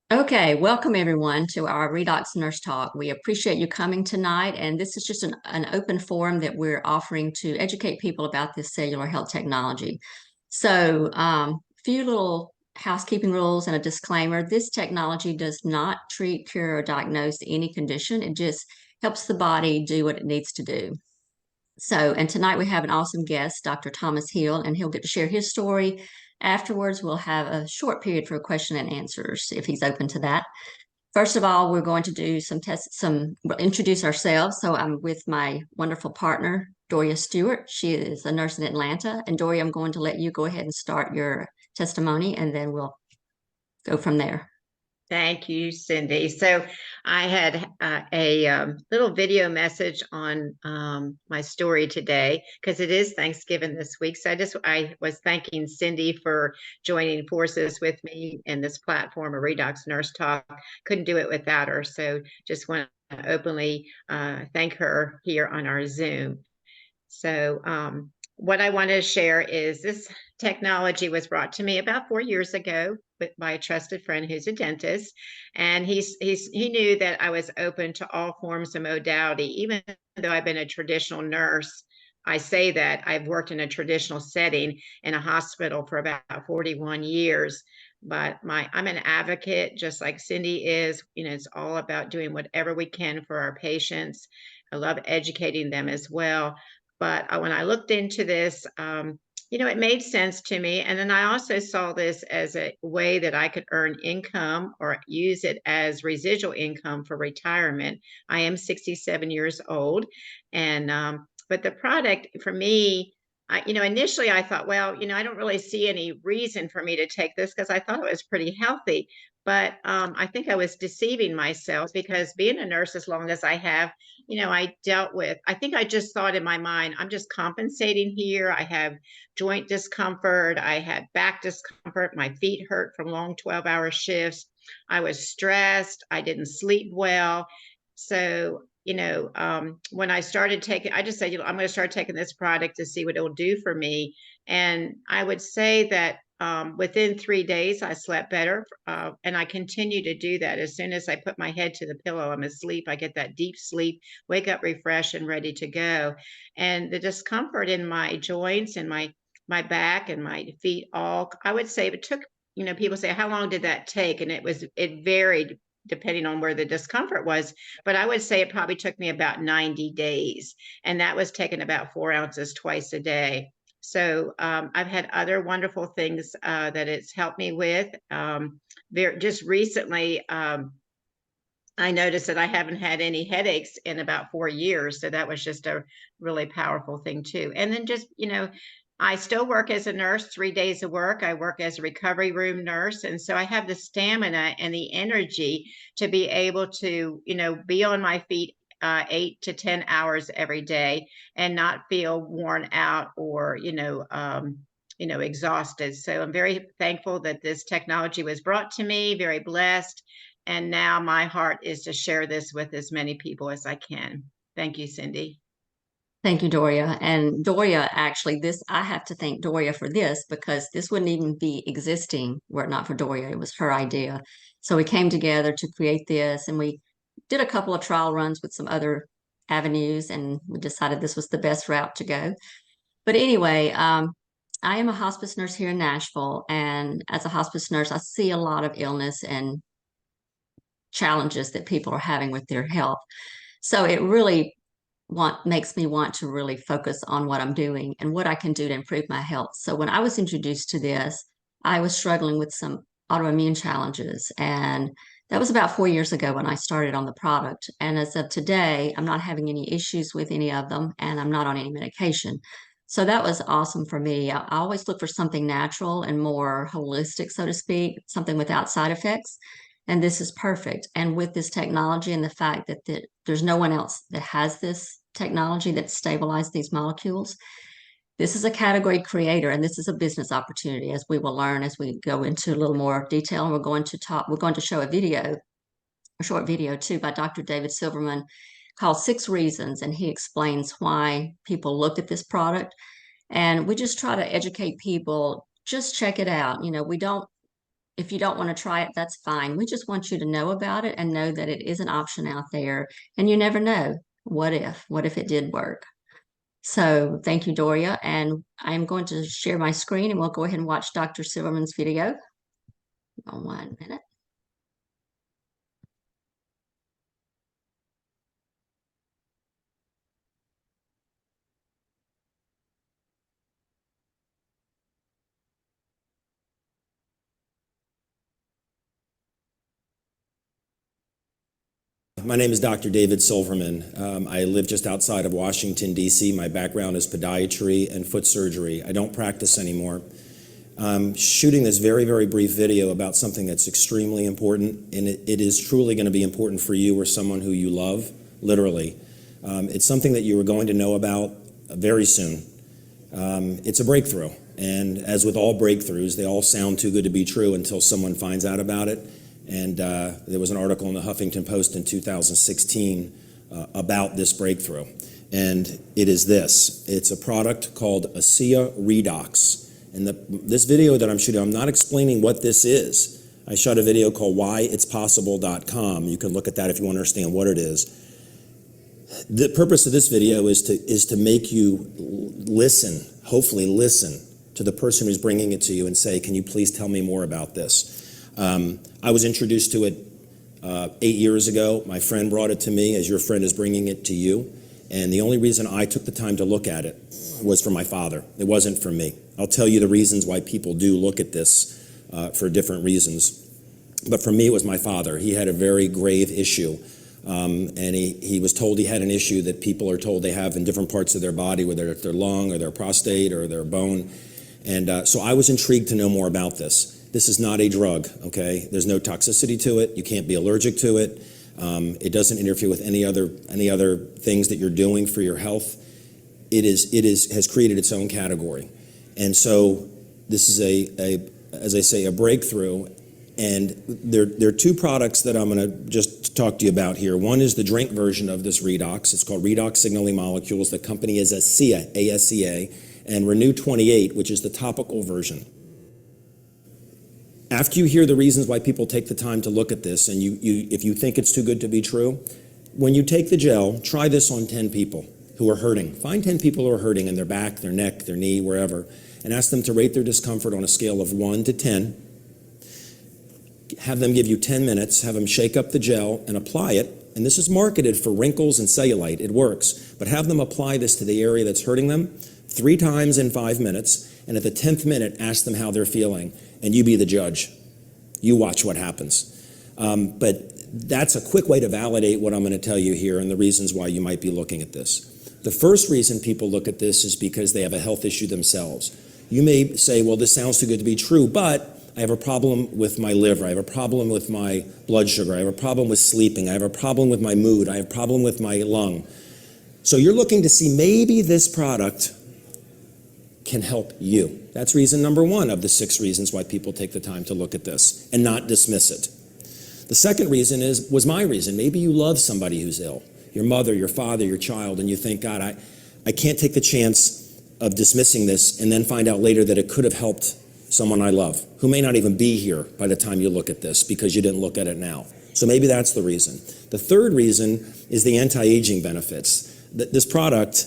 Okay, welcome everyone to our Redox Nurse Talk. We appreciate you coming tonight, and this is just an open forum that we're offering to educate people about this cellular health technology. So, few little housekeeping rules and a disclaimer. This technology does not treat, cure, or diagnose any condition. It just helps the body do what it needs to do. So, and tonight we have an awesome guest, Dr. Thomas Hill, and he'll get to share his story. Afterwards, we'll have a short period for question and answers if he's open to that. First of all, we're going to do we'll introduce ourselves. So I'm with my wonderful partner, Doria Stewart. She is a nurse in Atlanta. And Doria, I'm going to let you go ahead and start your testimony, and then we'll go from there. Thank you, Cindy. So I had a little video message on my story today because it is Thanksgiving this week. So I was thanking Cindy for joining forces with me in this platform of Redox Nurse Talk. Couldn't do it without her. So just want to openly thank her here on our Zoom. So what I want to share is this technology was brought to me about 4 years ago by a trusted friend who's a dentist, and he knew that I was open to all forms of modality, even though I've been a traditional nurse. I say that I've worked in a traditional setting in a hospital for about 41 years, but I'm an advocate, just like Cindy is. It's all about doing whatever we can for our patients. I love educating them as well. But when I looked into this, it made sense to me. And then I also saw this as a way that I could earn income or use it as residual income for retirement. I am 67 years old. And, but the product for me, initially I thought, well, I don't really see any reason for me to take this because I thought it was pretty healthy. But I think I was deceiving myself because being a nurse as long as I have, I think I just thought in my mind, I'm just compensating here. I have joint discomfort. I had back discomfort. My feet hurt from long 12-hour shifts. I was stressed. I didn't sleep well. So, when I started taking, I just said, I'm going to start taking this product to see what it'll do for me. And I would say that within 3 days, I slept better. And I continue to do that. As soon as I put my head to the pillow, I'm asleep. I get that deep sleep, wake up refreshed and ready to go. And the discomfort in my joints and my back and my feet, I would say it took, people say, how long did that take? And it varied depending on where the discomfort was. But I would say it probably took me about 90 days. And that was taking about 4 ounces twice a day. So I've had other wonderful things that it's helped me with. Just recently, I noticed that I haven't had any headaches in about 4 years. So that was just a really powerful thing too. And then just, I still work as a nurse 3 days of work. I work as a recovery room nurse. And so I have the stamina and the energy to be able to, be on my feet 8 to 10 hours every day and not feel worn out or, exhausted. So I'm very thankful that this technology was brought to me, very blessed. And now my heart is to share this with as many people as I can. Thank you, Cindy. Thank you, Doria. And Doria, actually, I have to thank Doria for this because this wouldn't even be existing were it not for Doria. It was her idea. So we came together to create this, and we did a couple of trial runs with some other avenues, and we decided this was the best route to go. But anyway, I am a hospice nurse here in Nashville, and as a hospice nurse, I see a lot of illness and challenges that people are having with their health. So it really makes me want to really focus on what I'm doing and what I can do to improve my health. So when I was introduced to this, I was struggling with some autoimmune challenges, and that was about 4 years ago when I started on the product. And as of today, I'm not having any issues with any of them, and I'm not on any medication. So that was awesome for me. I always look for something natural and more holistic, so to speak, something without side effects. And this is perfect. And with this technology and the fact that there's no one else that has this technology that stabilized these molecules, this is a category creator and this is a business opportunity, as we will learn as we go into a little more detail. And we're going to show a short video too by Dr. David Silverman called 6 Reasons. And he explains why people look at this product. And we just try to educate people, just check it out. We don't if you don't want to try it, that's fine. We just want you to know about it and know that it is an option out there. And you never know. What if it did work? So thank you, Doria. And I'm going to share my screen and we'll go ahead and watch Dr. Silverman's video. 1 minute. My name is Dr. David Silverman. I live just outside of Washington, D.C. My background is podiatry and foot surgery. I don't practice anymore. I'm shooting this very, very brief video about something that's extremely important, and it is truly going to be important for you or someone who you love, literally. It's something that you are going to know about very soon. It's a breakthrough, and as with all breakthroughs, they all sound too good to be true until someone finds out about it. And there was an article in the Huffington Post in 2016 about this breakthrough. And it is this. It's a product called ASEA Redox. And this video that I'm shooting, I'm not explaining what this is. I shot a video called whyitspossible.com. You can look at that if you want to understand what it is. The purpose of this video is to make you listen, hopefully listen to the person who's bringing it to you and say, can you please tell me more about this? I was introduced to it 8 years ago. My friend brought it to me, as your friend is bringing it to you. And the only reason I took the time to look at it was for my father. It wasn't for me. I'll tell you the reasons why people do look at this for different reasons. But for me, it was my father. He had a very grave issue. And he was told he had an issue that people are told they have in different parts of their body, whether it's their lung or their prostate or their bone. And so I was intrigued to know more about this. This is not a drug, okay? There's no toxicity to it. You can't be allergic to it. It doesn't interfere with any other things that you're doing for your health. It has created its own category. And so this is as I say, a breakthrough. And there are two products that I'm going to just talk to you about here. One is the drink version of this Redox. It's called Redox Signaling Molecules. The company is ASEA, A-S-E-A, and Renew 28, which is the topical version. After you hear the reasons why people take the time to look at this, and if you think it's too good to be true, when you take the gel, try this on 10 people who are hurting. Find 10 people who are hurting in their back, their neck, their knee, wherever, and ask them to rate their discomfort on a scale of 1 to 10. Have them give you 10 minutes, have them shake up the gel and apply it. And this is marketed for wrinkles and cellulite. It works. But have them apply this to the area that's hurting them 3 times in 5 minutes. And at the 10th minute, ask them how they're feeling. And you be the judge. You watch what happens. But that's a quick way to validate what I'm going to tell you here and the reasons why you might be looking at this. The first reason people look at this is because they have a health issue themselves. You may say, well, this sounds too good to be true, but I have a problem with my liver. I have a problem with my blood sugar. I have a problem with sleeping. I have a problem with my mood. I have a problem with my lung. So you're looking to see maybe this product can help you. That's reason number 1 of the 6 reasons why people take the time to look at this and not dismiss it. The second reason was my reason. Maybe you love somebody who's ill, your mother, your father, your child, and you think, God, I can't take the chance of dismissing this and then find out later that it could have helped someone I love who may not even be here by the time you look at this because you didn't look at it now. So maybe that's the reason. The third reason is the anti-aging benefits. This product,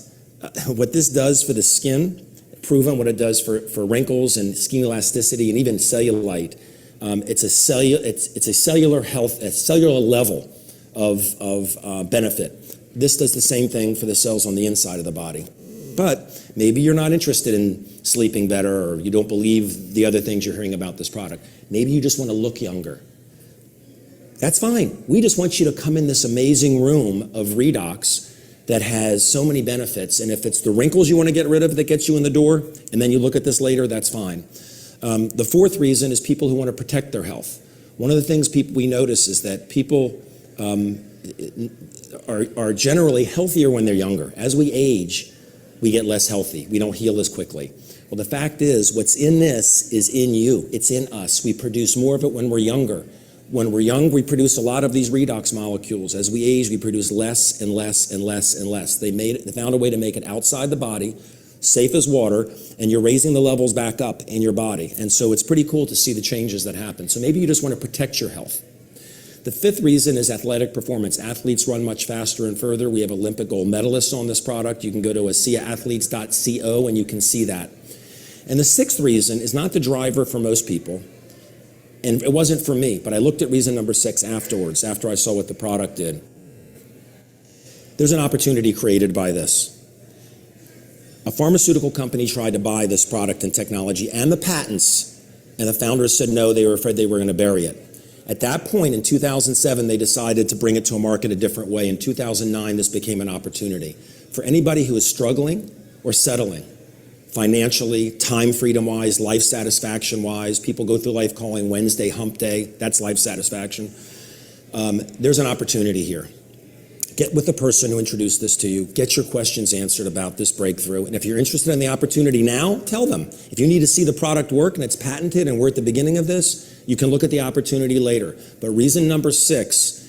what this does for the skin, proven what it does for wrinkles and skin elasticity and even cellulite. It's a cellular health, a cellular level of benefit. This does the same thing for the cells on the inside of the body. But maybe you're not interested in sleeping better, or you don't believe the other things you're hearing about this product. Maybe you just want to look younger. That's fine. We just want you to come in this amazing room of Redox that has so many benefits. And if it's the wrinkles you want to get rid of that gets you in the door, and then you look at this later, that's fine. The fourth reason is people who want to protect their health. One of the things we notice is that people are generally healthier when they're younger. As we age, we get less healthy. We don't heal as quickly. Well, the fact is, what's in this is in you. It's in us. We produce more of it when we're younger. When we're young, we produce a lot of these redox molecules. As we age, we produce less and less and less and less. They found a way to make it outside the body safe as water, and you're raising the levels back up in your body. And so it's pretty cool to see the changes that happen. So maybe you just want to protect your health. The fifth reason is athletic performance. Athletes run much faster and further. We have Olympic gold medalists on this product. You can go to ASEAathletes.co and you can see that. And the sixth reason is not the driver for most people. And it wasn't for me, but I looked at reason number 6 afterwards, after I saw what the product did. There's an opportunity created by this. A pharmaceutical company tried to buy this product and technology and the patents, and the founders said no, they were afraid they were going to bury it. At that point in 2007, they decided to bring it to a market a different way. In 2009, this became an opportunity. For anybody who is struggling or settling, financially, time freedom-wise, life satisfaction-wise, people go through life calling Wednesday hump day, that's life satisfaction. There's an opportunity here. Get with the person who introduced this to you. Get your questions answered about this breakthrough. And if you're interested in the opportunity now, tell them. If you need to see the product work and it's patented and we're at the beginning of this, you can look at the opportunity later. But reason number 6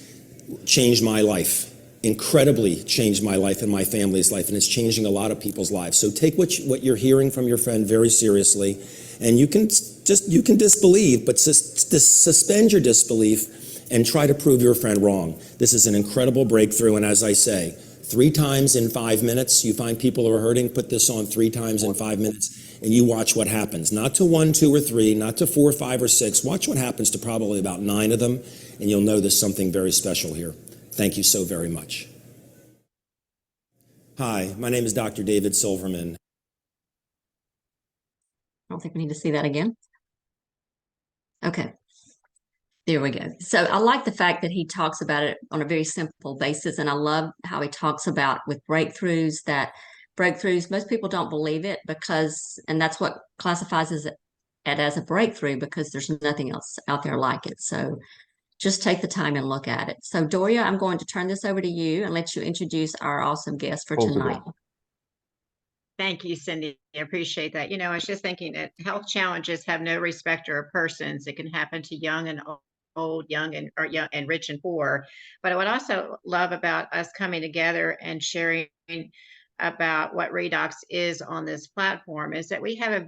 changed my life, incredibly changed my life and my family's life, and it's changing a lot of people's lives. So take what you're hearing from your friend very seriously, and you can disbelieve, but suspend your disbelief and try to prove your friend wrong. This is an incredible breakthrough, and as I say, 3 times in 5 minutes, you find people who are hurting, put this on 3 times in 5 minutes, and you watch what happens. Not to 1, 2, or 3, not to 4, 5, or 6. Watch what happens to probably about 9 of them, and you'll know there's something very special here. Thank you so very much. Hi, my name is Dr. David Silverman. I don't think we need to see that again. Okay. There we go. So I like the fact that he talks about it on a very simple basis. And I love how he talks about with breakthroughs, most people don't believe it because, and that's what classifies it as a breakthrough, because there's nothing else out there like it. So just take the time and look at it. So Doria, I'm going to turn this over to you and let you introduce our awesome guest for tonight. Thank you, Cindy. I appreciate that. You know, I was just thinking that health challenges have no respecter of persons. It can happen to young and old, young and rich and poor. But I would also love about us coming together and sharing about what Redox is on this platform is that we have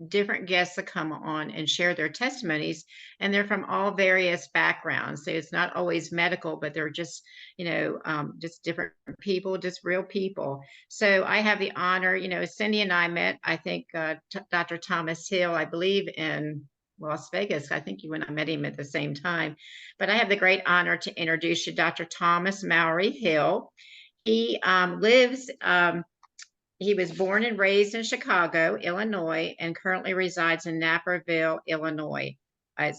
different guests that come on and share their testimonies, and they're from all various backgrounds. So it's not always medical, but they're just, just different people, just real people. So I have the honor, Cindy and I met, I think, Dr. Thomas Hill, I believe in Las Vegas. I think you and I met him at the same time, but I have the great honor to introduce you, Dr. Thomas Mowry Hill. He he was born and raised in Chicago, Illinois, and currently resides in Naperville, Illinois.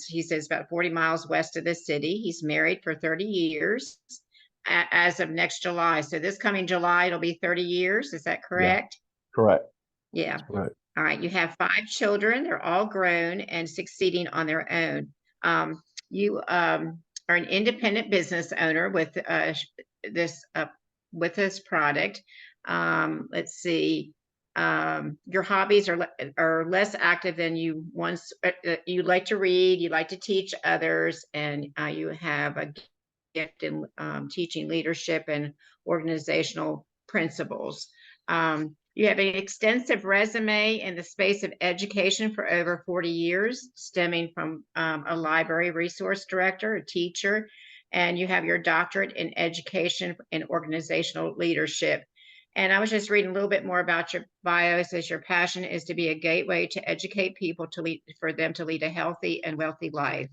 He says about 40 miles west of the city. He's married for 30 years as of next July. So this coming July, it'll be 30 years. Is that correct? Yeah, correct. Yeah. Right. All right. You have 5 children. They're all grown and succeeding on their own. You are an independent business owner with this product. Let's see. Your hobbies are less active than you once. You like to read. You like to teach others, and you have a gift in teaching leadership and organizational principles. You have an extensive resume in the space of education for over 40 years, stemming from a library resource director, a teacher, and you have your doctorate in education and organizational leadership. And I was just reading a little bit more about your bio. It says your passion is to be a gateway to educate people for them to lead a healthy and wealthy life.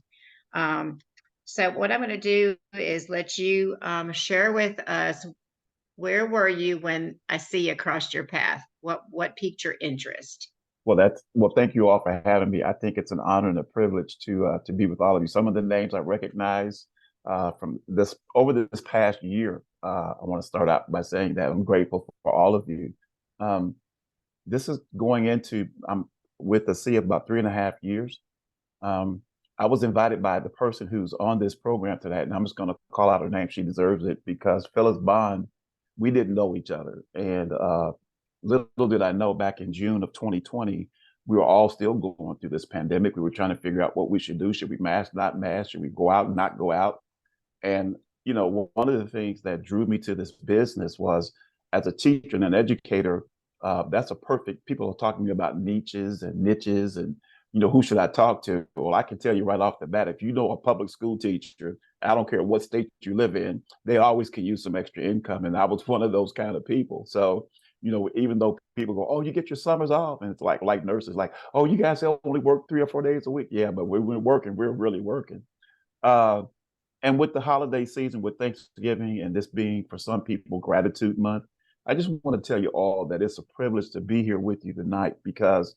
So what I'm going to do is let you share with us, where were you when I see you crossed your path? What piqued your interest? Well, thank you all for having me. I think it's an honor and a privilege to be with all of you. Some of the names I recognize from over this past year. I want to start out by saying that I'm grateful for all of you. This is going into, I'm with ASEA about 3.5 years. I was invited by the person who's on this program today, and I'm just going to call out her name. She deserves it, because Phyllis Bond, we didn't know each other. And little did I know, back in June of 2020, we were all still going through this pandemic. We were trying to figure out what we should do. Should we mask, not mask? Should we go out, not go out? And one of the things that drew me to this business was as a teacher and an educator, that's a perfect. People are talking to me about niches, and who should I talk to? Well, I can tell you right off the bat, if you know a public school teacher, I don't care what state you live in, they always can use some extra income, and I was one of those kind of people. So, even though people go, "Oh, you get your summers off," and it's like nurses, like, "Oh, you guys only work 3 or 4 days a week." Yeah, but we're working. We're really working. Uh, and with the holiday season, with Thanksgiving, and this being for some people Gratitude Month, I just want to tell you all that it's a privilege to be here with you tonight, because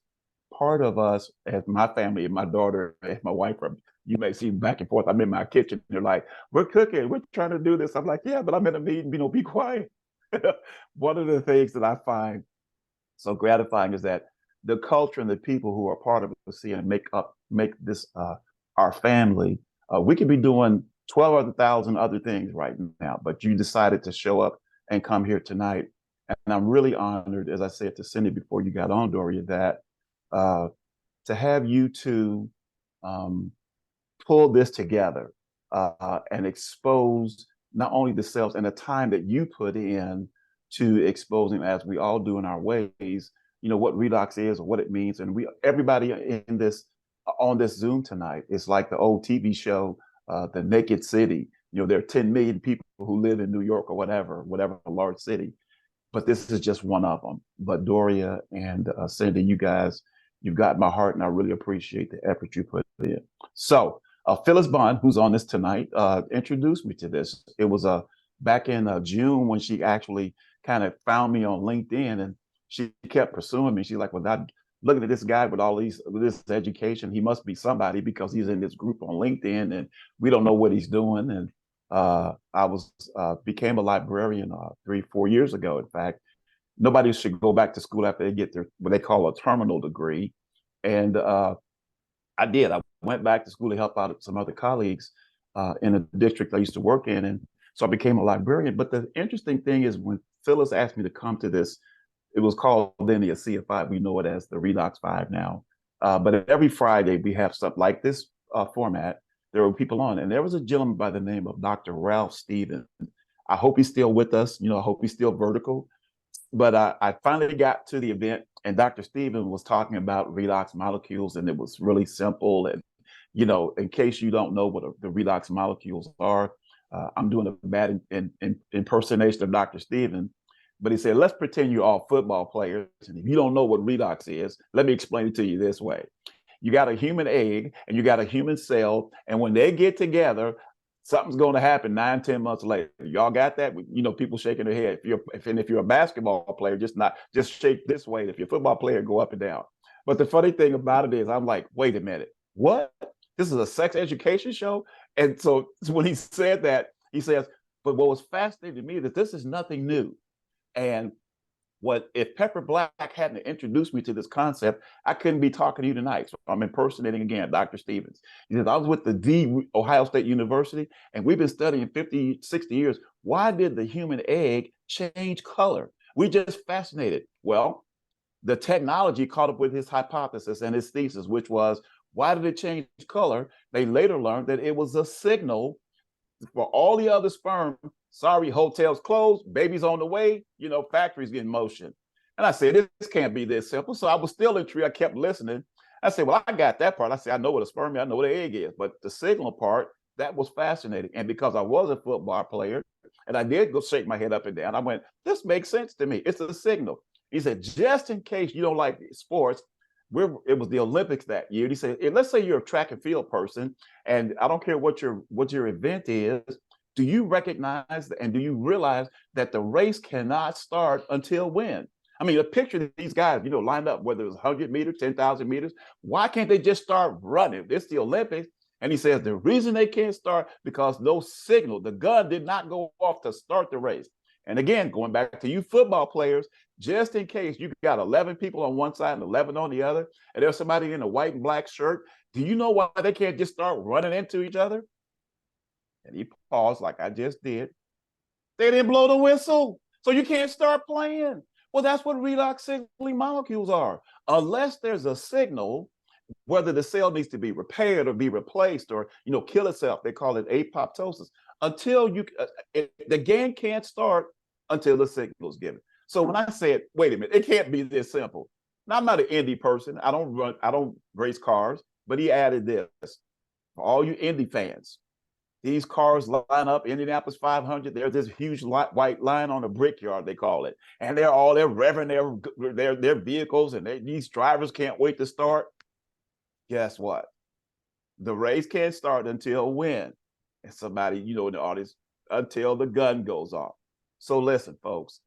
part of us, as my family and my daughter and my wife, you may see back and forth. I'm in my kitchen. They're like, "We're cooking. We're trying to do this." I'm like, "Yeah, but I'm in a meeting. Be quiet." One of the things that I find so gratifying is that the culture and the people who are part of OC and make this our family. We could be doing 12,000 other things right now, but you decided to show up and come here tonight. And I'm really honored, as I said to Cindy before you got on, Doria, that to have you two um, pull this together and expose not only the selves and the time that you put in to exposing, as we all do in our ways, what redox is or what it means. And everybody in this on this Zoom tonight, it's like the old TV show, The Naked City. There are 10 million people who live in New York or whatever large city, but this is just one of them. But Doria and Cindy, you guys, you've got my heart, and I really appreciate the effort you put in. So Phyllis Bond, who's on this tonight, introduced me to this. It was back in June when she actually kind of found me on LinkedIn, and she kept pursuing me. She's like, "Well, God, looking at this guy with this education, he must be somebody because he's in this group on LinkedIn, and we don't know what he's doing." And I became a librarian 3-4 years ago. In fact, nobody should go back to school after they get their what they call a terminal degree, and I did. I went back to school to help out some other colleagues in a district I used to work in, and so I became a librarian. But the interesting thing is, when Phyllis asked me to come to this, it was called then the ASEA 5. We know it as the Redox 5 now. But every Friday we have something like this format. There were people on, and there was a gentleman by the name of Dr. Ralph Stevens. I hope he's still with us. I hope he's still vertical. But I finally got to the event, and Dr. Stevens was talking about redox molecules, and it was really simple. And in case you don't know what the redox molecules are, I'm doing a bad impersonation of Dr. Stevens. But he said, "Let's pretend you're all football players, and if you don't know what redox is, let me explain it to you this way. You got a human egg and you got a human cell, and when they get together, something's going to happen 9-10 months later. Y'all got that?" People shaking their head. If you're a basketball player, just shake this way. If you're a football player, go up and down. But the funny thing about it is, I'm like, wait a minute, what? This is a sex education show? And so when he said that, he says, "But what was fascinating to me is that this is nothing new." And if Pepper Black hadn't introduced me to this concept, I couldn't be talking to you tonight. So I'm impersonating again Dr. Stevens. He says, "I was with the Ohio State University, and we've been studying 50, 60 years. Why did the human egg change color? We're just fascinated." Well, the technology caught up with his hypothesis and his thesis, which was, why did it change color? They later learned that it was a signal for all the other sperm. Sorry, hotels closed, baby's on the way, factories get in motion. And I said, this can't be this simple. So I was still intrigued. I kept listening. I said, well, I got that part. I said, I know what a sperm is, I know what an egg is. But the signal part, that was fascinating. And because I was a football player, and I did go shake my head up and down, I went, this makes sense to me. It's a signal. He said, just in case you don't like sports, it was the Olympics that year. He said, let's say you're a track and field person, and I don't care what your event is. Do you recognize and do you realize that the race cannot start until when? I mean, a picture of these guys, lined up, whether it's 100 meters, 10,000 meters. Why can't they just start running? It's the Olympics. And he says the reason they can't start because no signal, the gun did not go off to start the race. And again, going back to you football players, just in case you got 11 people on one side and 11 on the other, and there's somebody in a white and black shirt, do you know why they can't just start running into each other? And he paused like I just did. They didn't blow the whistle, so you can't start playing. Well, that's what redox signaling molecules are. Unless there's a signal, whether the cell needs to be repaired or be replaced or kill itself, they call it apoptosis. Until the game can't start until the signal is given. So when I said, wait a minute, it can't be this simple. Now, I'm not an Indy person. I don't race cars, but he added this for all you Indy fans. These cars line up, Indianapolis 500. There's this huge white line on the brickyard, they call it, and they're revving their vehicles, and these drivers can't wait to start. Guess what? The race can't start until when? And somebody, in the audience, until the gun goes off. So listen, folks,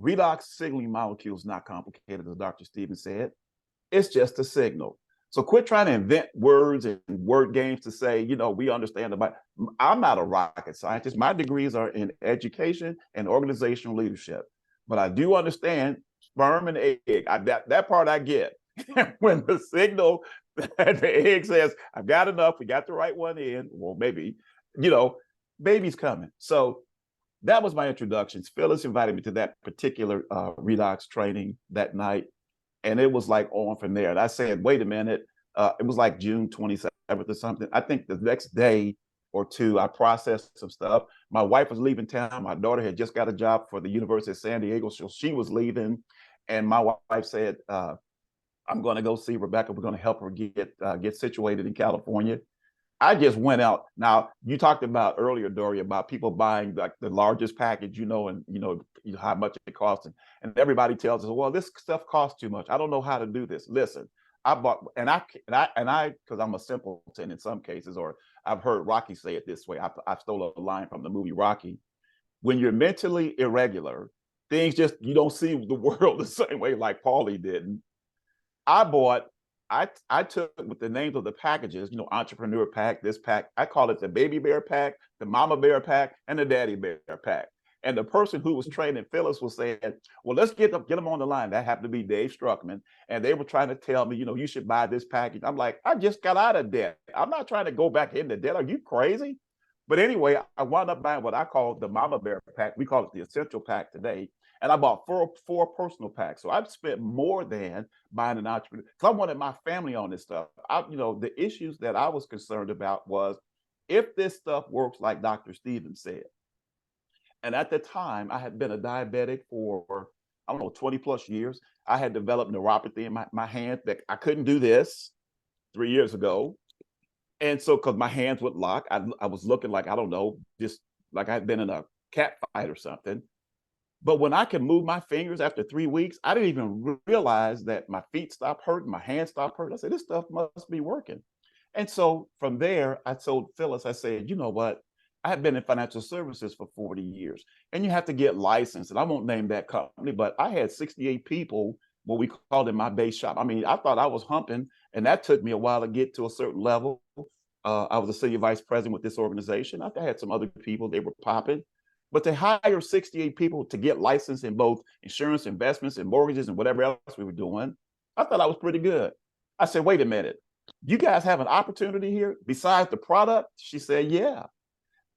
redox signaling molecule is not complicated, as Dr. Stevens said. It's just a signal. So quit trying to invent words and word games to say, we understand about. I'm not a rocket scientist. My degrees are in education and organizational leadership. But I do understand sperm and egg. That part I get. When the signal and the egg says, I've got enough, we got the right one in, well, maybe, baby's coming. So that was my introduction. Phyllis invited me to that particular redox training that night. And it was like on from there. And I said, wait a minute. It was like June 27th or something. I think the next day or two, I processed some stuff. My wife was leaving town. My daughter had just got a job for the University of San Diego. So she was leaving. And my wife said, I'm going to go see Rebecca. We're going to help her get situated in California. I just went out. Now, you talked about earlier, Doria, about people buying like the largest package, and how much it costs. And everybody tells us, well, this stuff costs too much. I don't know how to do this. Listen, I bought, and I, because I'm a simpleton in some cases, or I've heard Rocky say it this way. I stole a line from the movie Rocky. When you're mentally irregular, things just, you don't see the world the same way like Paulie didn't. I took with the names of the packages, entrepreneur pack, this pack, I call it the baby bear pack, the mama bear pack, and the daddy bear pack. And the person who was training Phyllis was saying, well, let's get them on the line. That happened to be Dave Struckman. And they were trying to tell me, you should buy this package. I'm like, I just got out of debt. I'm not trying to go back into debt. Are you crazy? But anyway, I wound up buying what I call the mama bear pack. We call it the essential pack today. And I bought four personal packs. So I've spent more than buying an entrepreneur. Because I wanted my family on this stuff. The issues that I was concerned about was if this stuff works like Dr. Stevens said. And at the time, I had been a diabetic for, 20 plus years. I had developed neuropathy in my hand that I couldn't do this 3 years ago. And so, because my hands would lock, I was looking like, just like I'd been in a cat fight or something. But when I can move my fingers after 3 weeks, I didn't even realize that my feet stopped hurting, my hands stopped hurting. I said, this stuff must be working. And so from there, I told Phyllis, I said, you know what? I have been in financial services for 40 years, and you have to get licensed. And I won't name that company, but I had 68 people, what we called in my base shop. I mean, I thought I was humping, and that took me a while to get to a certain level. I was a senior vice president with this organization. I had some other people, they were popping. But to hire 68 people to get licensed in both insurance, investments, and mortgages, and whatever else we were doing, I thought I was pretty good. I said, wait a minute, you guys have an opportunity here besides the product? She said, yeah.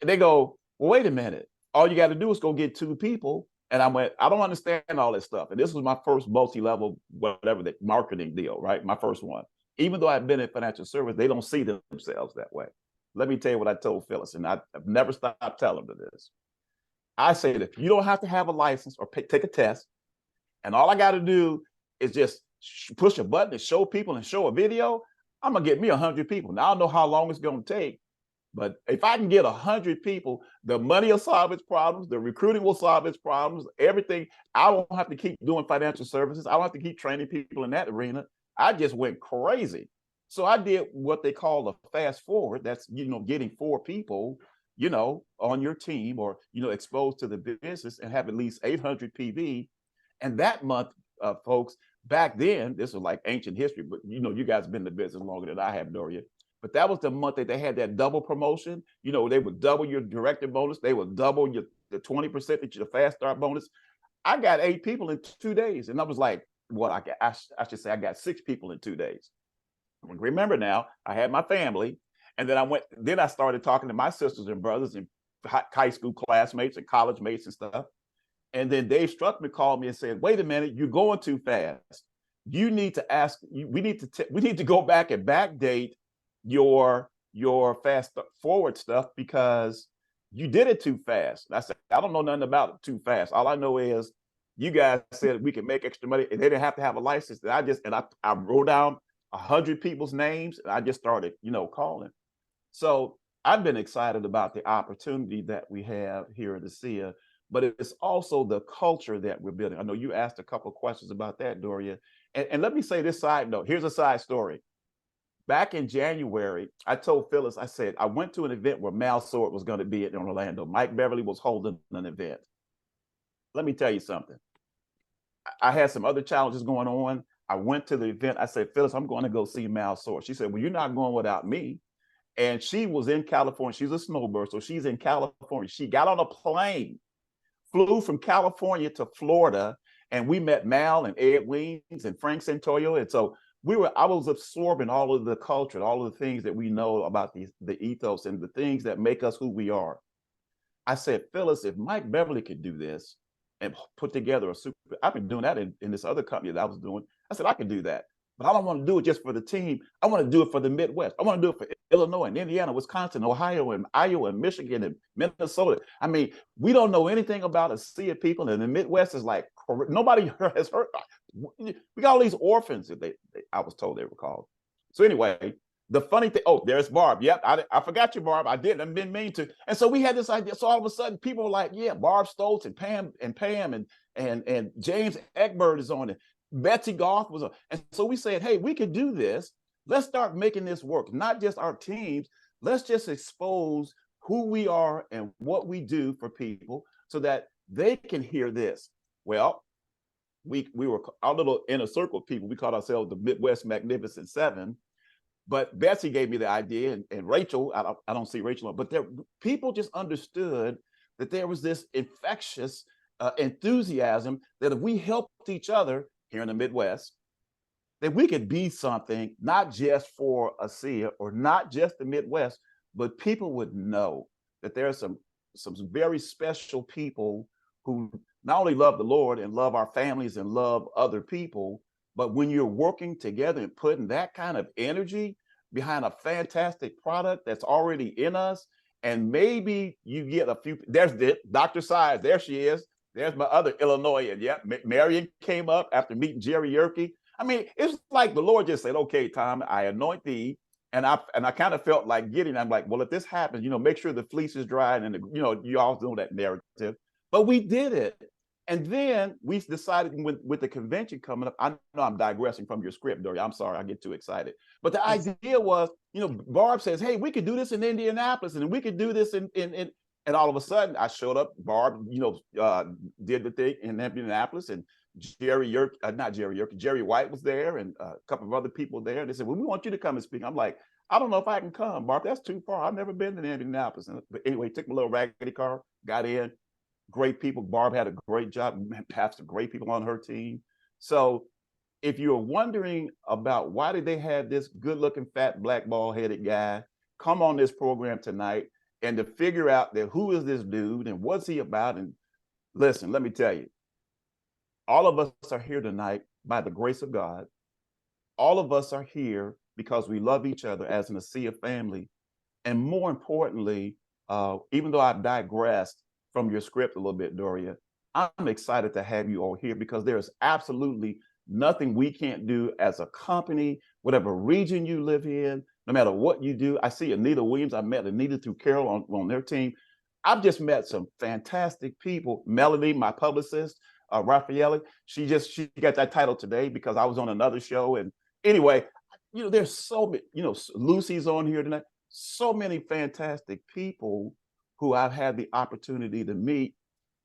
And they go, well, wait a minute. All you got to do is go get 2 people. And I went, I don't understand all this stuff. And this was my first multi-level, whatever, the marketing deal, right? My first one. Even though I've been in financial service, they don't see themselves that way. Let me tell you what I told Phyllis, and I've never stopped telling her this. I said, if you don't have to have a license or take a test, and all I got to do is just push a button and show people and show a video, I'm going to get me 100 people. Now, I don't know how long it's going to take, but if I can get 100 people, the money will solve its problems, the recruiting will solve its problems, everything. I don't have to keep doing financial services. I don't have to keep training people in that arena. I just went crazy. So I did what they call a fast forward. That's, getting 4 people on your team or, exposed to the business and have at least 800 PV. And that month, folks, back then, this was like ancient history, but you guys have been in the business longer than I have, Doria. But that was the month that they had that double promotion. They would double your director bonus. They would double the 20% that your fast start bonus. I got 8 people in 2 days. And I was like, I should say I got 6 people in 2 days. Remember now, I had my family. And then I started talking to my sisters and brothers and high school classmates and college mates and stuff. And then Dave Struckman called me and said, wait a minute, you're going too fast. You need to we need to go back and backdate your fast forward stuff because you did it too fast. And I said, I don't know nothing about it too fast. All I know is you guys said we can make extra money and they didn't have to have a license. And I wrote down 100 people's names and I just started, calling. So I've been excited about the opportunity that we have here at ASEA, but it's also the culture that we're building. I know you asked a couple of questions about that, Doria. And let me say this side note. Here's a side story. Back in January, I told Phyllis, I said, I went to an event where Mal Sword was going to be in Orlando. Mike Beverly was holding an event. Let me tell you something. I had some other challenges going on. I went to the event. I said, Phyllis, I'm going to go see Mal Sword. She said, well, you're not going without me. And she was in California. She's a snowbird, so she's in California. She got on a plane, flew from California to Florida, and we met Mal and Ed Weems and Frank Santoyo. And so I was absorbing all of the culture, all of the things that we know about the ethos and the things that make us who we are. I said, Phyllis, if Mike Beverly could do this and put together I've been doing that in this other company that I was doing. I said, I can do that. But I don't want to do it just for the team. I want to do it for the Midwest. I want to do it for Illinois and Indiana, Wisconsin, Ohio, and Iowa, and Michigan, and Minnesota. I mean, we don't know anything about ASEA people, and the Midwest is like, nobody has heard. We got all these orphans, I was told they were called. So anyway, the funny thing, there's Barb. Yep, I forgot you, Barb. I didn't been mean to. And so we had this idea. So all of a sudden, people were like, yeah, Barb Stoltz and Pam and James Egbert is on it. Betsy Goff was on. And so we said, hey, we could do this. Let's start making this work. Not just our teams. Let's just expose who we are and what we do for people so that they can hear this. Well, we were our little inner circle people. We called ourselves the Midwest Magnificent Seven. But Betsy gave me the idea, and Rachel, I don't see Rachel, but people just understood that there was this infectious enthusiasm that if we helped each other here in the Midwest, that we could be something, not just for ASEA or not just the Midwest, but people would know that there are some very special people who not only love the Lord and love our families and love other people, but when you're working together and putting that kind of energy behind a fantastic product that's already in us, and maybe you get a few, there's Dr. Sides, there she is. There's my other Illinoisan. Yeah, Marion came up after meeting Jerry Yerke. I mean, it's like the Lord just said, okay, Tom, I anoint thee. And I kind of felt like I'm like, well, if this happens, make sure the fleece is dry. And, you all know that narrative. But we did it. And then we decided with the convention coming up, I know I'm digressing from your script, Doria. I'm sorry, I get too excited. But the idea was, Barb says, hey, we could do this in Indianapolis and we could do this in and all of a sudden I showed up, Barb, did the thing in Indianapolis, and Jerry White was there and a couple of other people there. And they said, well, we want you to come and speak. I'm like, I don't know if I can come, Barb, that's too far. I've never been to Indianapolis. But anyway, took my little raggedy car, got in. Great people. Barb had a great job, had some great people on her team. So if you're wondering about why did they have this good looking, fat, black, bald headed guy come on this program tonight and to figure out that who is this dude and what's he about? And listen, let me tell you, all of us are here tonight by the grace of God. All of us are here because we love each other as an ASEA family. And more importantly, even though I've digressed from your script a little bit, Doria, I'm excited to have you all here because there's absolutely nothing we can't do as a company, whatever region you live in, no matter what you do. I see Anita Williams. I met Anita through Carol on their team. I've just met some fantastic people. Melanie, my publicist, Raffaele, she got that title today because I was on another show. And anyway, there's so many, Lucy's on here tonight. So many fantastic people who I've had the opportunity to meet.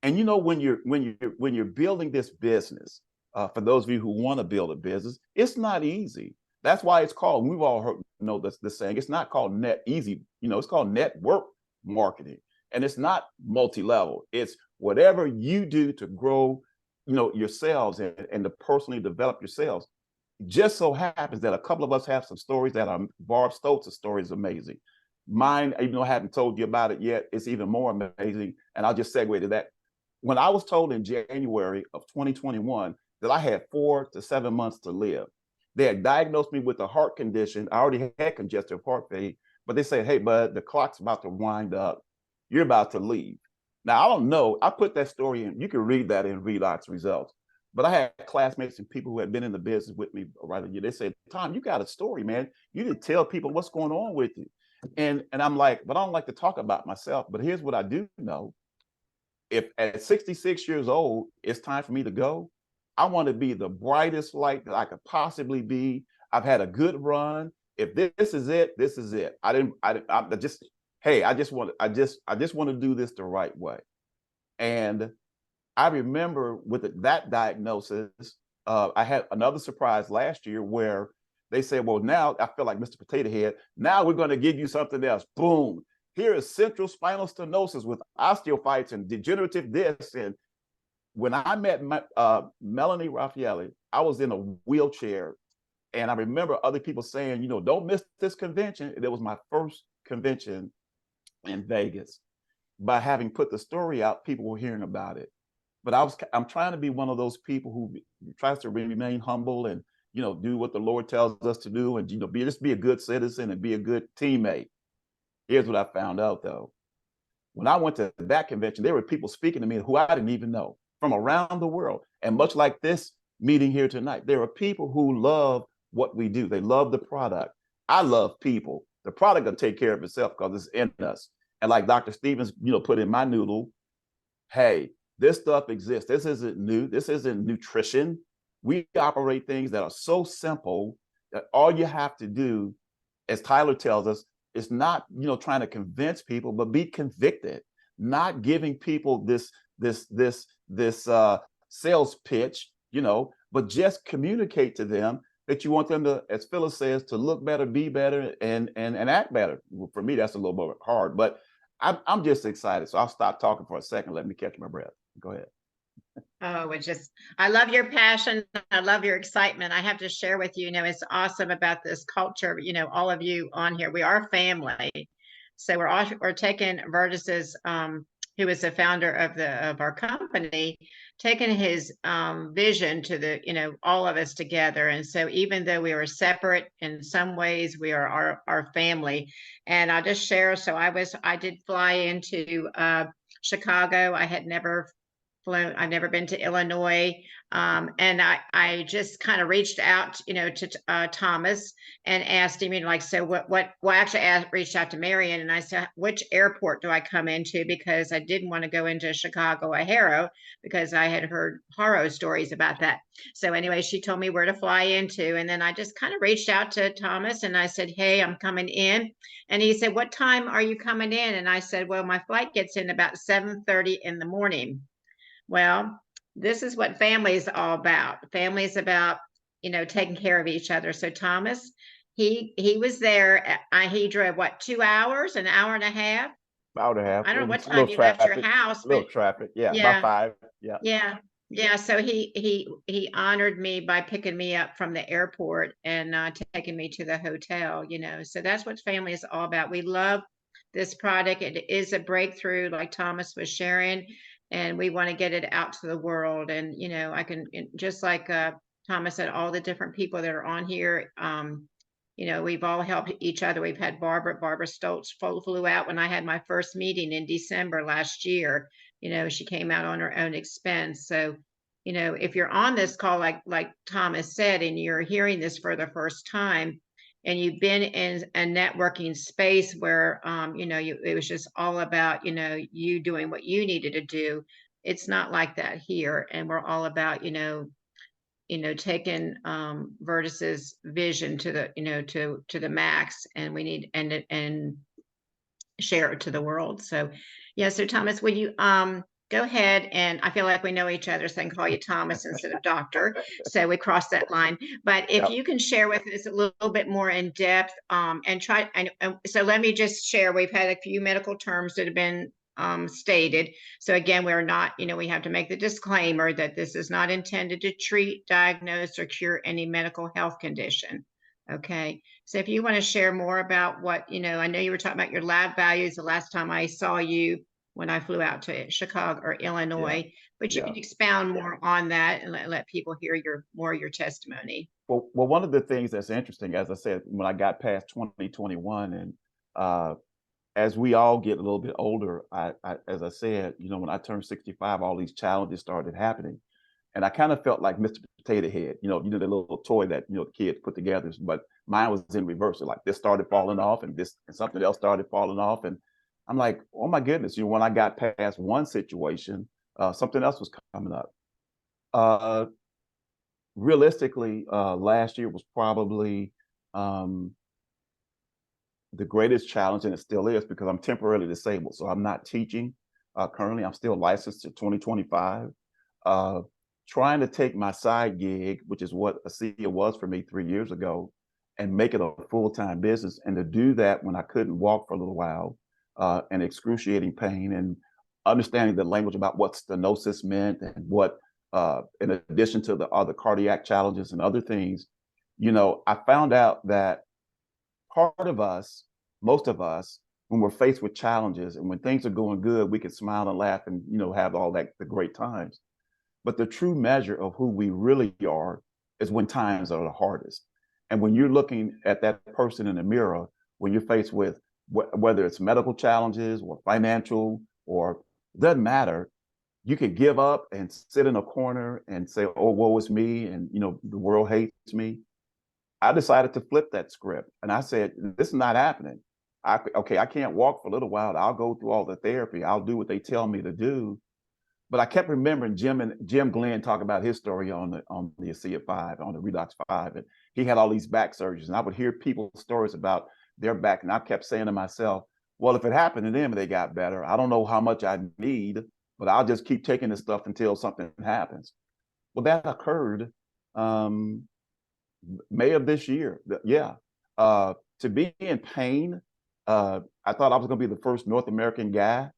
And when you're building this business, for those of you who want to build a business, it's not easy. That's why it's called, we've all heard the saying, it's not called net easy, it's called network marketing. And it's not multi-level. It's whatever you do to grow, yourselves and to personally develop yourselves. Just so happens that a couple of us have some stories that are Barb Stoltz's story is amazing. Mine, even though I haven't told you about it yet, it's even more amazing. And I'll just segue to that. When I was told in January of 2021 that I had 4 to 7 months to live, they had diagnosed me with a heart condition. I already had congestive heart failure, but they said, hey, bud, the clock's about to wind up. you're about to leave. Now, I don't know. I put that story in. You can read that in Redox Results. But I had classmates and people who had been in the business with me right year. They said, Tom, you got a story, man. You didn't tell people what's going on with you. And I'm like, but I don't like to talk about myself. But here's what I do know. If at 66 years old, it's time for me to go, I want to be the brightest light that I could possibly be. I've had a good run. If this is it, this is it. I just want to do this the right way. And I remember with that diagnosis, I had another surprise last year where they said, well, now I feel like Mr. Potato Head. Now we're going to give you something else. Boom. Here is central spinal stenosis with osteophytes and degenerative discs. And when I met Melanie Raffaelli, I was in a wheelchair. And I remember other people saying, you know, don't miss this convention. It was my first convention in Vegas. By having put the story out, people were hearing about it. But I'm trying to be one of those people who tries to remain humble and, you know, do what the Lord tells us to do, and, you know, just be a good citizen and be a good teammate. Here's what I found out, though. When I went to that convention, there were people speaking to me who I didn't even know from around the world. And much like this meeting here tonight, there are people who love what we do. They love the product. I love people. The product will take care of itself because it's in us. And like Dr. Stevens, you know, put in my noodle, hey, this stuff exists. This isn't new. This isn't nutrition. We operate things that are so simple that all you have to do, as Tyler tells us, is not, you know, trying to convince people, but be convicted, not giving people this sales pitch, you know, but just communicate to them that you want them to, as Phyllis says, to look better, be better, and act better. For me, that's a little bit hard, but I'm just excited. So I'll stop talking for a second. Let me catch my breath. Go ahead. Oh, I love your passion. I love your excitement. I have to share with you, you know, it's awesome about this culture, you know, all of you on here, we are family. So we're taking Vertus's, who is the founder of our company, taking his vision to the, you know, all of us together. And so even though we were separate in some ways, we are our family. And I'll just share. So I did fly into Chicago. I had never flown. I've never been to Illinois. And I just kind of reached out, you know, to Thomas and asked him, you know, like, so reached out to Marion, and I said, which airport do I come into? Because I didn't want to go into Chicago O'Hare because I had heard horror stories about that. So anyway, she told me where to fly into. And then I just kind of reached out to Thomas and I said, hey, I'm coming in. And he said, what time are you coming in? And I said, well, my flight gets in about 7:30 in the morning. Well, this is what family is all about. Family is about, you know, taking care of each other. So Thomas, he was there. He drove what, 2 hours, an hour and a half? Hour and a half. I don't know what A little time you left your traffic, house, a little but traffic. Yeah, yeah, about 5. Yeah. yeah. So he honored me by picking me up from the airport and taking me to the hotel. You know, so that's what family is all about. We love this product. It is a breakthrough, like Thomas was sharing, and we want to get it out to the world. And you know, just like Thomas said, all the different people that are on here. You know, we've all helped each other. We've had Barbara Stoltz flew out when I had my first meeting in December last year. You know, she came out on her own expense. So, you know, if you're on this call, like Thomas said, and you're hearing this for the first time, and you've been in a networking space where, you know, it was just all about, you know, you doing what you needed to do. It's not like that here. And we're all about, you know, taking Vertus's vision to the, you know, to the max, and we need and share it to the world. So yeah, so Thomas, would you go ahead, and I feel like we know each other, so I can call you Thomas instead of doctor. So we crossed that line. But if you can share with us a little bit more in depth, and try, and so let me just share, we've had a few medical terms that have been stated. So again, we're not, you know, we have to make the disclaimer that this is not intended to treat, diagnose, or cure any medical health condition. Okay. So if you want to share more about what, you know, I know you were talking about your lab values the last time I saw you when I flew out to Chicago or Illinois, but you can expound more on that and let people hear your testimony. Well, one of the things that's interesting, as I said, when I got past 2021 and as we all get a little bit older, as I said, you know, when I turned 65, all these challenges started happening. And I kind of felt like Mr. Potato Head, you know, the little toy that, you know, the kids put together, but mine was in reverse. Like this started falling off and this and something else started falling off. And I'm like, oh my goodness, you know, when I got past one situation, something else was coming up. Uh, Realistically, last year was probably um, the greatest challenge, and it still is because I'm temporarily disabled. So I'm not teaching currently. I'm still licensed to 2025. Uh, Trying to take my side gig, which is what ASEA was for me 3 years ago, and make it a full-time business. And to do that when I couldn't walk for a little while, and excruciating pain, and understanding the language about what stenosis meant and what, in addition to the other cardiac challenges and other things, you know, I found out that part of us, most of us, when we're faced with challenges and when things are going good, we can smile and laugh and, you know, have all that, the great times. But the true measure of who we really are is when times are the hardest. And when you're looking at that person in the mirror, when you're faced with whether it's medical challenges or financial or doesn't matter, you can give up and sit in a corner and say, oh, woe is me. And, you know, the world hates me. I decided to flip that script. And I said, this is not happening. Okay, I can't walk for a little while. I'll go through all the therapy. I'll do what they tell me to do. But I kept remembering Jim Glenn talk about his story on the ASEA 5, on the Redox 5, and he had all these back surgeries. And I would hear people's stories about their back, and I kept saying to myself, well, if it happened to them and they got better, I don't know how much I need, but I'll just keep taking this stuff until something happens. Well, that occurred May of this year. Yeah, to be in pain, I thought I was going to be the first North American guy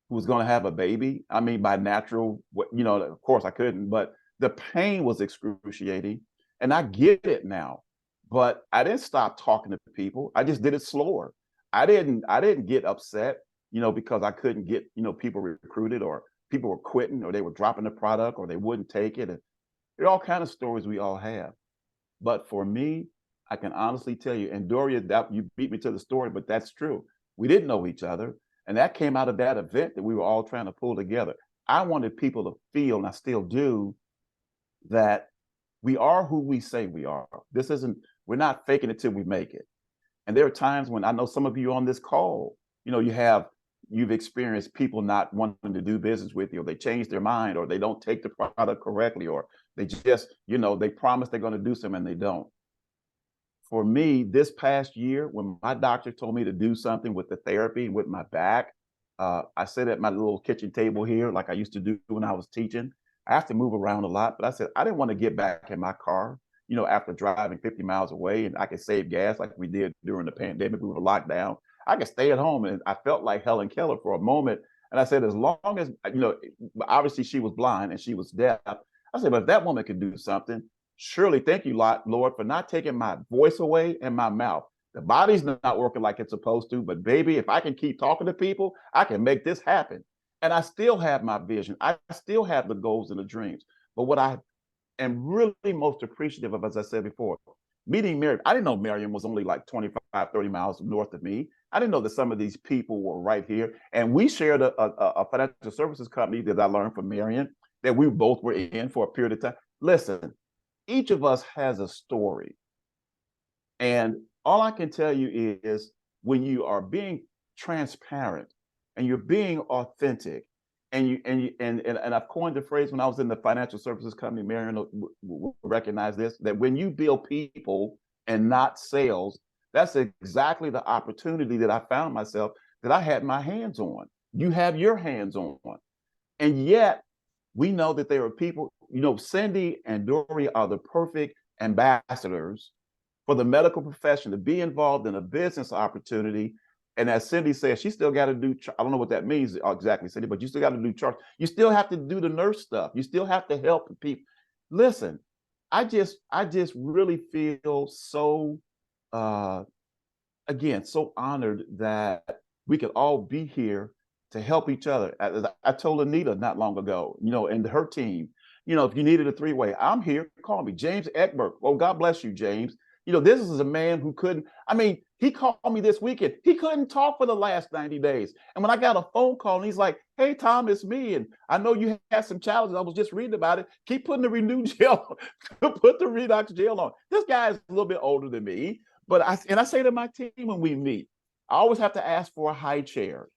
who was going to have a baby. I mean, by natural, you know, of course I couldn't, but the pain was excruciating. And I get it now, but I didn't stop talking to people. I just did it slower. I didn't get upset, you know, because I couldn't get, you know, people recruited or people were quitting or they were dropping the product or they wouldn't take it. And there are all kinds of stories we all have. But for me, I can honestly tell you, and Doria, that you beat me to the story, but that's true. We didn't know each other. And that came out of that event that we were all trying to pull together. I wanted people to feel, and I still do, that we are who we say we are. This isn't, we're not faking it till we make it. And there are times when I know some of you on this call, you know, you've experienced people not wanting to do business with you, or they change their mind, or they don't take the product correctly, or they just, you know, they promise they're going to do something and they don't. For me, this past year, when my doctor told me to do something with the therapy and with my back, I sit at my little kitchen table here, like I used to do when I was teaching. I have to move around a lot, but I said, I didn't want to get back in my car, you know, after driving 50 miles away, and I could save gas like we did during the pandemic. We were locked down. I could stay at home. And I felt like Helen Keller for a moment. And I said, as long as, you know, obviously she was blind and she was deaf. I said, but if that woman could do something, surely, thank you, Lord, for not taking my voice away and my mouth. The body's not working like it's supposed to, but baby, if I can keep talking to people, I can make this happen. And I still have my vision. I still have the goals and the dreams. But what I am really most appreciative of, as I said before, meeting Miriam, I didn't know Miriam was only like 25, 30 miles north of me. I didn't know that some of these people were right here. And we shared a financial services company that I learned from Miriam that we both were in for a period of time. Listen, each of us has a story. And all I can tell you is when you are being transparent and you're being authentic, and I've coined the phrase when I was in the financial services company, Marion will recognize this, that when you build people and not sales, that's exactly the opportunity that I found myself, that I had my hands on. You have your hands on. And yet we know that there are people, you know, Cindy and Dory are the perfect ambassadors for the medical profession to be involved in a business opportunity. And as Cindy says, she still got to do, I don't know what that means exactly, Cindy, but you still got to do charge. You still have to do the nurse stuff. You still have to help the people. Listen, I just really feel so, again, so honored that we could all be here to help each other. I told Anita not long ago, you know, and her team, you know, if you needed a three-way, I'm here, call me, James Eckberg. Oh, God bless you, James. You know, this is a man who couldn't, I mean, he called me this weekend. He couldn't talk for the last 90 days. And when I got a phone call and he's like, hey, Tom, it's me. And I know you had some challenges. I was just reading about it. Keep putting the Renew gel, put the Redox gel on. This guy is a little bit older than me. But I say to my team when we meet, I always have to ask for a high chair.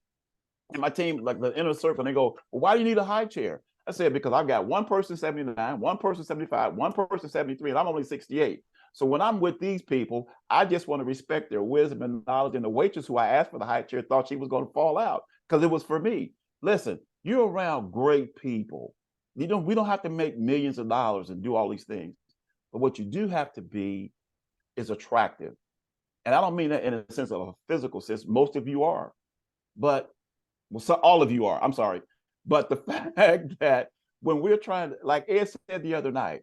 And my team, like the inner circle, and they go, well, why do you need a high chair? I said, because I've got one person 79, one person 75, one person 73, and I'm only 68. So when I'm with these people, I just want to respect their wisdom and knowledge. And the waitress who I asked for the high chair thought she was going to fall out because it was for me. Listen, you're around great people. We don't have to make millions of dollars and do all these things. But what you do have to be is attractive. And I don't mean that in a sense of a physical sense. Most of you are, but well, so all of you are, I'm sorry. But the fact that when we're trying to, like Ed said the other night,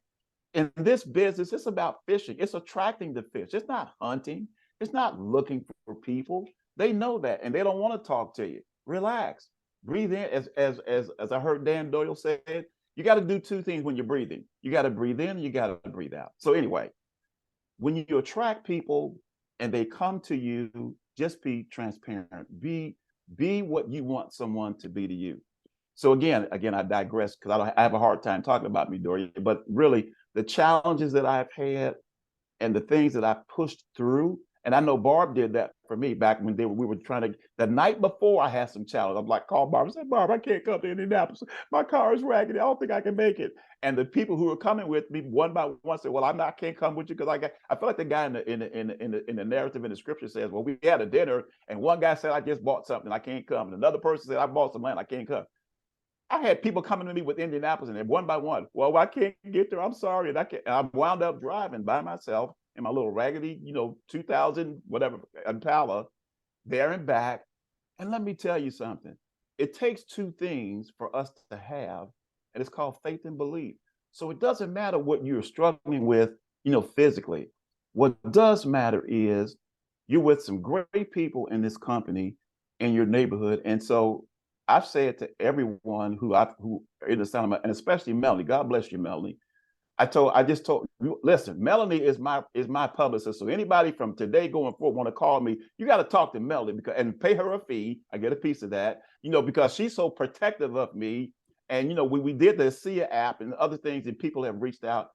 in this business, it's about fishing. It's attracting the fish. It's not hunting. It's not looking for people. They know that, and they don't want to talk to you. Relax, breathe in. As I heard Dan Doyle say, you got to do two things when you're breathing. You got to breathe in, and you got to breathe out. So anyway, when you attract people and they come to you, just be transparent. Be what you want someone to be to you. So again, I digress because I have a hard time talking about Midoriya, but really the challenges that I've had and the things that I've pushed through, and I know Barb did that for me back when we were trying to, the night before I had some challenge. I'm like, call Barb and said, Barb, I can't come to Indianapolis. My car is raggedy. I don't think I can make it. And the people who were coming with me one by one said, well, I can't come with you because I feel like the guy in the narrative in the scripture says, well, we had a dinner and one guy said, I just bought something. I can't come. And another person said, I bought some land. I can't come. I had people coming to me with Indianapolis and one by one, well, I can't get there. I'm sorry. And I wound up driving by myself in my little raggedy, 2000, whatever, Impala, there and back. And let me tell you something. It takes two things for us to have, and it's called faith and belief. So it doesn't matter what you're struggling with, physically. What does matter is you're with some great people in this company, in your neighborhood. And so I've said to everyone who in the sound, and especially Melanie, God bless you, Melanie. I just told listen, Melanie is my publicist. So anybody from today going forward want to call me, you got to talk to Melanie and pay her a fee. I get a piece of that, because she's so protective of me. And we did the SIA app and other things, and people have reached out.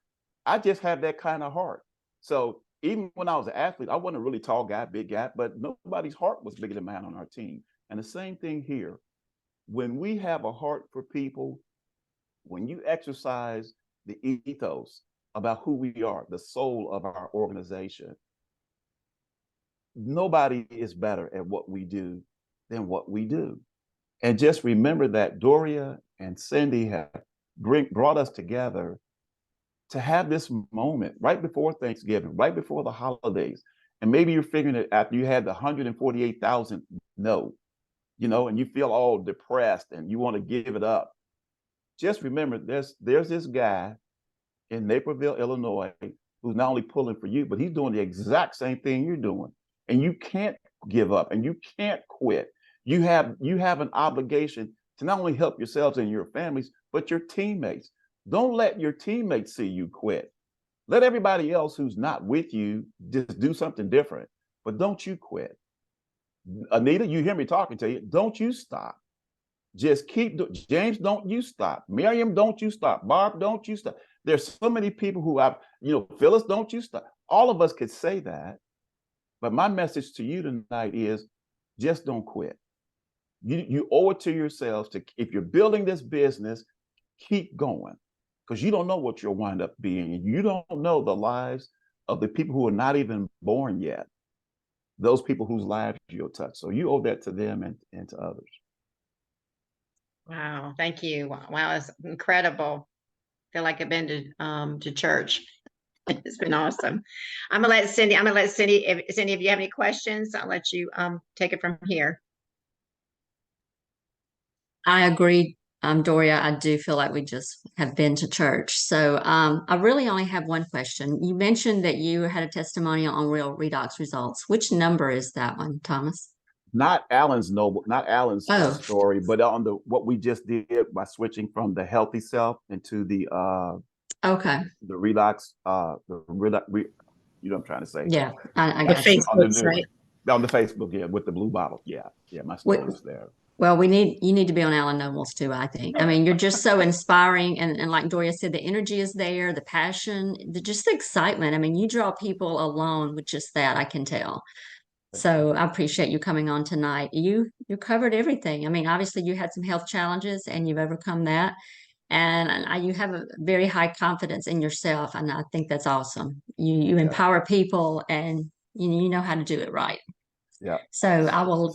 I just have that kind of heart. So even when I was an athlete, I wasn't a really tall guy, big guy, but nobody's heart was bigger than mine on our team. And the same thing here. When we have a heart for people, when you exercise the ethos about who we are, the soul of our organization, nobody is better at what we do than what we do. And just remember that Doria and Cindy have brought us together to have this moment right before Thanksgiving, right before the holidays. And maybe you're figuring it after you had the 148,000 no, and you feel all depressed and you want to give it up. Just remember, there's this guy in Naperville, Illinois, who's not only pulling for you, but he's doing the exact same thing you're doing. And you can't give up and you can't quit. You have an obligation to not only help yourselves and your families, but your teammates. Don't let your teammates see you quit. Let everybody else who's not with you just do something different, but don't you quit. Anita, you hear me talking to you. Don't you stop. Just keep James, don't you stop. Miriam, don't you stop. Barb, don't you stop. There's so many people who Phyllis, don't you stop. All of us could say that. But my message to you tonight is just don't quit. You owe it to yourselves to, if you're building this business, keep going. Because you don't know what you'll wind up being. And you don't know the lives of the people who are not even born yet. Those people whose lives you'll touch. So you owe that to them and to others. Wow, thank you. Wow, it's incredible. I feel like I've been to church. It's been awesome. I'm gonna let Cindy, if Cindy, if you have any questions, I'll let you take it from here. I agree, Doria. I do feel like we just have been to church. So I really only have one question. You mentioned that you had a testimonial on Real Redox results. Which number is that one, Thomas? Not Alan's Oh. story, but on what we just did by switching from the healthy self into the Okay. the Redox You know what I'm trying to say? Yeah, I The got you. On the Facebook new one. site. On the Facebook, yeah, with the blue bottle. Yeah, yeah, my story's there. Well, you need to be on Alan Nobles too, I think. I mean, you're just so inspiring. And like Doria said, the energy is there, the passion, just the excitement. I mean, you draw people alone with just that, I can tell. So I appreciate you coming on tonight. You covered everything. I mean, obviously you had some health challenges and you've overcome that. And you have a very high confidence in yourself. And I think that's awesome. You Yeah. empower people and you know how to do it right. Yeah. So I will give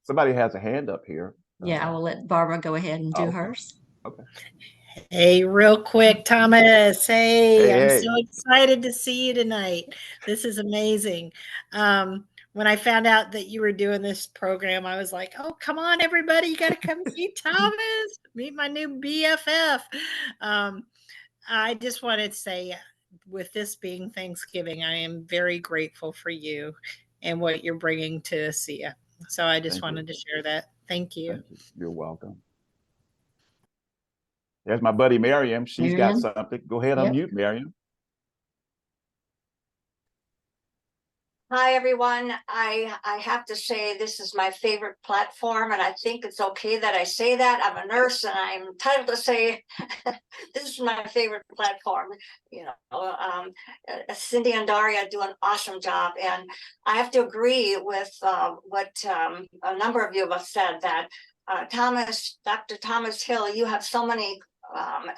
Somebody has a hand up here. Yeah, I will let Barbara go ahead and do Okay. hers. Okay. Hey, real quick, Thomas. Hey, I'm Hey. so excited to see you tonight. This is amazing. When I found out that you were doing this program, I was like, oh, come on, everybody. You got to come meet Thomas, meet my new BFF. I just wanted to say, with this being Thanksgiving, I am very grateful for you and what you're bringing to ASEA. So I just wanted to share that. Thank you. Thank you. You're welcome. There's my buddy Miriam. She's got Miriam? something. Go ahead, Yep. unmute, Miriam. Hi, everyone. I have to say this is my favorite platform, and I think it's okay that I say that. I'm a nurse, and I'm entitled to say this is my favorite platform. You know, Cindy and Daria do an awesome job, and I have to agree with what a number of you have said, that Dr. Thomas Hill, you have so many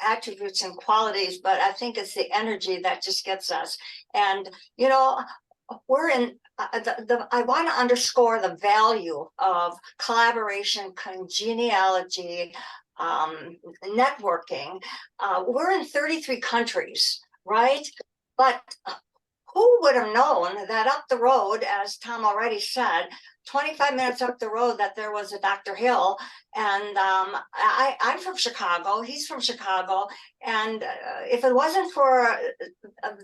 attributes and qualities, but I think it's the energy that just gets us. And you know, we're in I want to underscore the value of collaboration, congeniality, networking. We're in 33 countries, right? But who would have known that up the road, as Tom already said, 25 minutes up the road, that there was a Dr. Hill. And I'm from Chicago, he's from Chicago. And if it wasn't for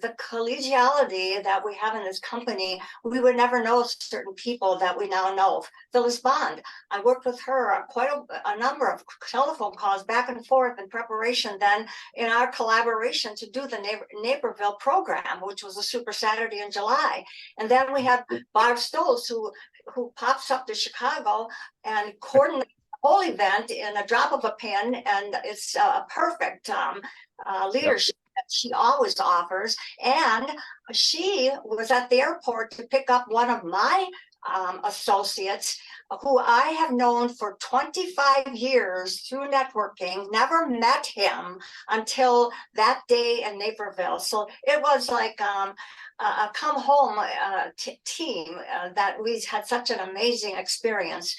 the collegiality that we have in this company, we would never know certain people that we now know. Phyllis Bond, I worked with her quite a number of telephone calls back and forth in preparation then in our collaboration to do the Naperville program, which was a Super Saturday in July. And then we had Barb Stolz, who pops up to Chicago and coordinates the whole event in a drop of a pin, and it's a perfect leadership that she always offers. And she was at the airport to pick up one of my associates, who I have known for 25 years through networking, never met him until that day in Naperville. So it was like a come home team that we had such an amazing experience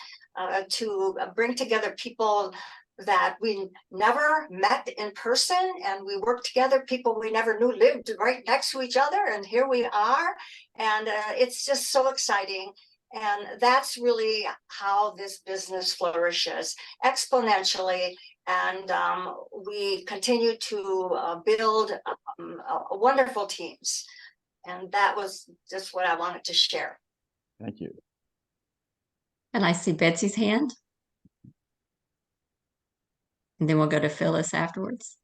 to bring together people that we never met in person, and we worked together, people we never knew lived right next to each other, and here we are. And it's just so exciting. And that's really how this business flourishes exponentially. And we continue to build wonderful teams. And that was just what I wanted to share. Thank you. And I see Betsy's hand. And then we'll go to Phyllis afterwards.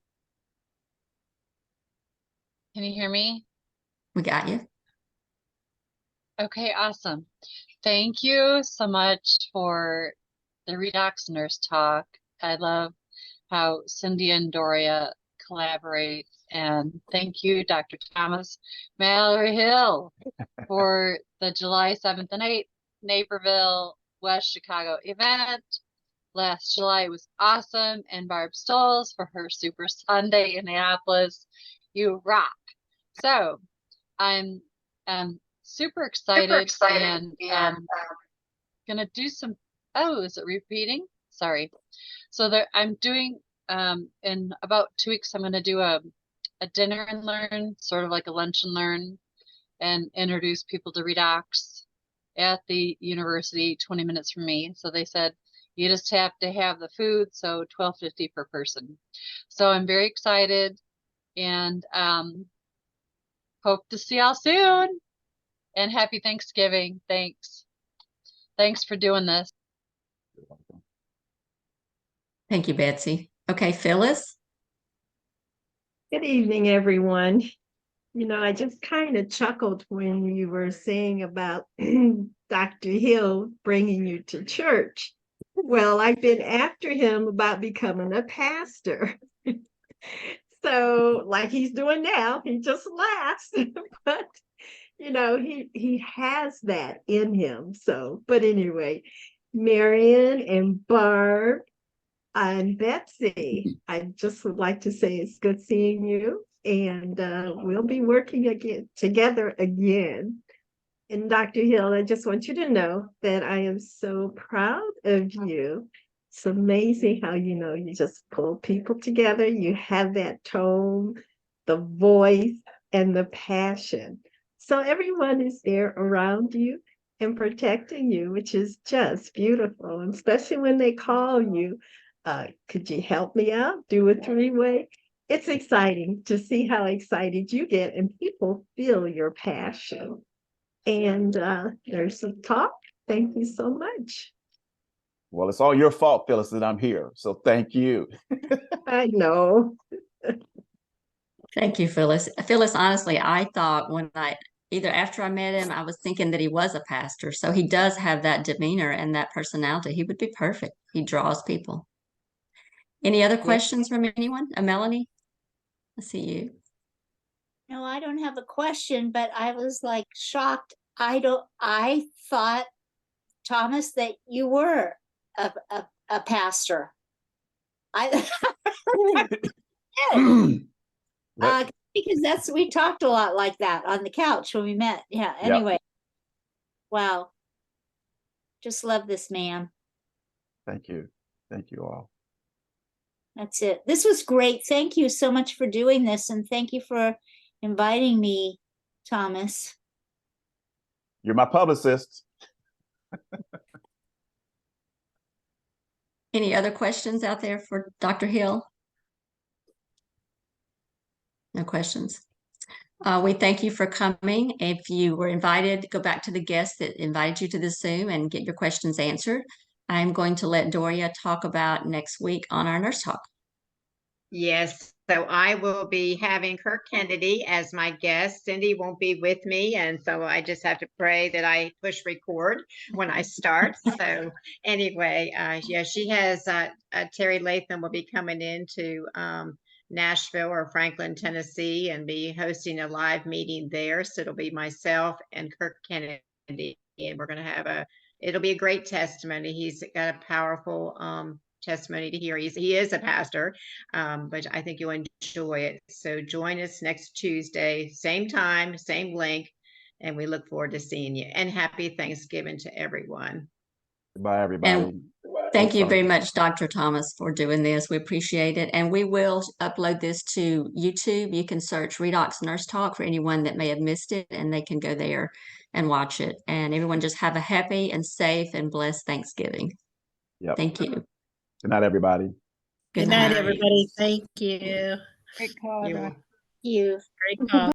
Can you hear me? We got you. Okay, awesome. Thank you so much for the Redox Nurse Talk. I love how Cindy and Doria collaborate. And thank you, Dr. Thomas Mallory Hill, for the July 7th and 8th Naperville, West Chicago event. Last July was awesome. And Barb Stolz for her Super Sunday in Annapolis. You rock. So I'm super excited and gonna do some, oh, is it repeating? Sorry. So there, I'm doing, in about 2 weeks, I'm gonna do a dinner and learn, sort of like a lunch and learn, and introduce people to Redox at the university 20 minutes from me. So they said, you just have to have the food, so $12.50 per person. So I'm very excited and hope to see y'all soon. And happy Thanksgiving. Thanks. Thanks for doing this. You're welcome. Thank you, Betsy. Okay, Phyllis. Good evening, everyone. I just kind of chuckled when you were saying about Dr. Hill bringing you to church. Well, I've been after him about becoming a pastor. So, like he's doing now, he just laughs. But, he has that in him. So, but anyway, Marion and Barb and Betsy, I just would like to say it's good seeing you. And we'll be working again together again. And Dr. Hill, I just want you to know that I am so proud of you. It's amazing how, you just pull people together. You have that tone, the voice, and the passion. So everyone is there around you and protecting you, which is just beautiful. And especially when they call you, could you help me out? Do a three-way. It's exciting to see how excited you get and people feel your passion. And there's some talk. Thank you so much. Well, it's all your fault, Phyllis, that I'm here. So thank you. I know. Thank you, Phyllis. Phyllis, honestly, I thought either after I met him, I was thinking that he was a pastor. So he does have that demeanor and that personality. He would be perfect. He draws people. Any other questions from anyone? Melanie? I see you. No, I don't have a question, but I was like shocked. I thought, Thomas, that you were a pastor. Because we talked a lot like that on the couch when we met. Yeah. Anyway. Wow. Just love this man. Thank you. Thank you all. That's it. This was great. Thank you so much for doing this. And thank you for inviting me, Thomas. You're my publicist. Any other questions out there for Dr. Hill? No questions. We thank you for coming. If you were invited, go back to the guests that invited you to the Zoom and get your questions answered. I'm going to let Doria talk about next week on our Nurse Talk. Yes, so I will be having Kirk Kennedy as my guest. Cindy won't be with me, and so I just have to pray that I push record when I start. So anyway, yeah, she has Terry Latham will be coming into Nashville or Franklin, Tennessee, and be hosting a live meeting there. So it'll be myself and Kirk Kennedy, and we're going to have it'll be a great testimony. He's got a powerful testimony to hear. He is a pastor, but I think you'll enjoy it. So join us next Tuesday, same time, same link, and we look forward to seeing you. And happy Thanksgiving to everyone. Bye, everybody. And thank you very much, Dr. Thomas, for doing this. We appreciate it. And we will upload this to YouTube. You can search Redox Nurse Talk for anyone that may have missed it, and they can go there and watch it. And everyone just have a happy and safe and blessed Thanksgiving. Yep. Thank you. Good night, everybody. Good night, everybody. Thank you. Great call. You- You. Great call.